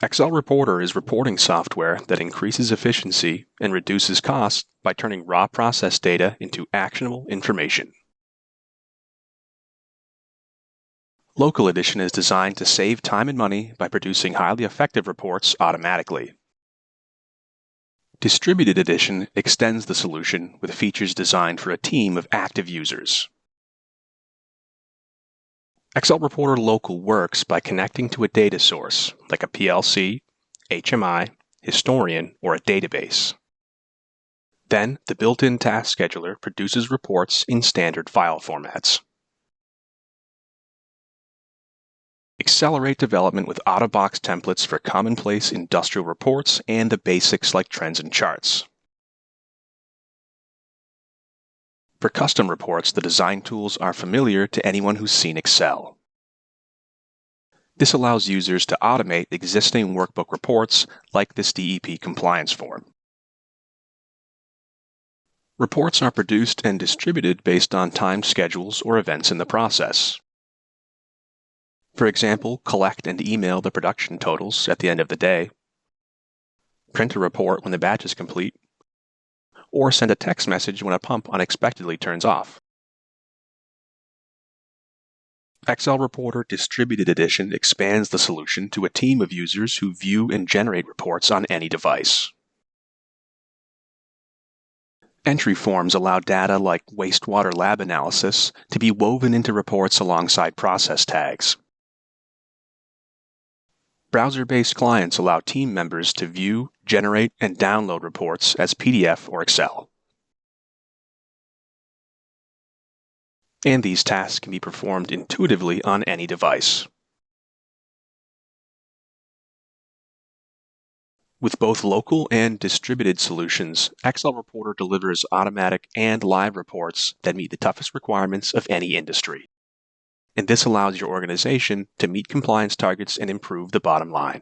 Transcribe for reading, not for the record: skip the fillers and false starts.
XLReporter is reporting software that increases efficiency and reduces costs by turning raw process data into actionable information. Local Edition is designed to save time and money by producing highly effective reports automatically. Distributed Edition extends the solution with features designed for a team of active users. XLReporter Local works by connecting to a data source, like a PLC, HMI, historian, or a database. Then, the built-in task scheduler produces reports in standard file formats. Accelerate development with out-of-box templates for commonplace industrial reports and the basics like trends and charts. For custom reports, the design tools are familiar to anyone who's seen Excel. This allows users to automate existing workbook reports like this DEP compliance form. Reports are produced and distributed based on timed schedules or events in the process. For example, collect and email the production totals at the end of the day, print a report when the batch is complete, or send a text message when a pump unexpectedly turns off. XLReporter Distributed Edition expands the solution to a team of users who view and generate reports on any device. Entry forms allow data like wastewater lab analysis to be woven into reports alongside process tags. Browser-based clients allow team members to view, generate, and download reports as PDF or Excel. And these tasks can be performed intuitively on any device. With both local and distributed solutions, XLReporter delivers automatic and live reports that meet the toughest requirements of any industry. And this allows your organization to meet compliance targets and improve the bottom line.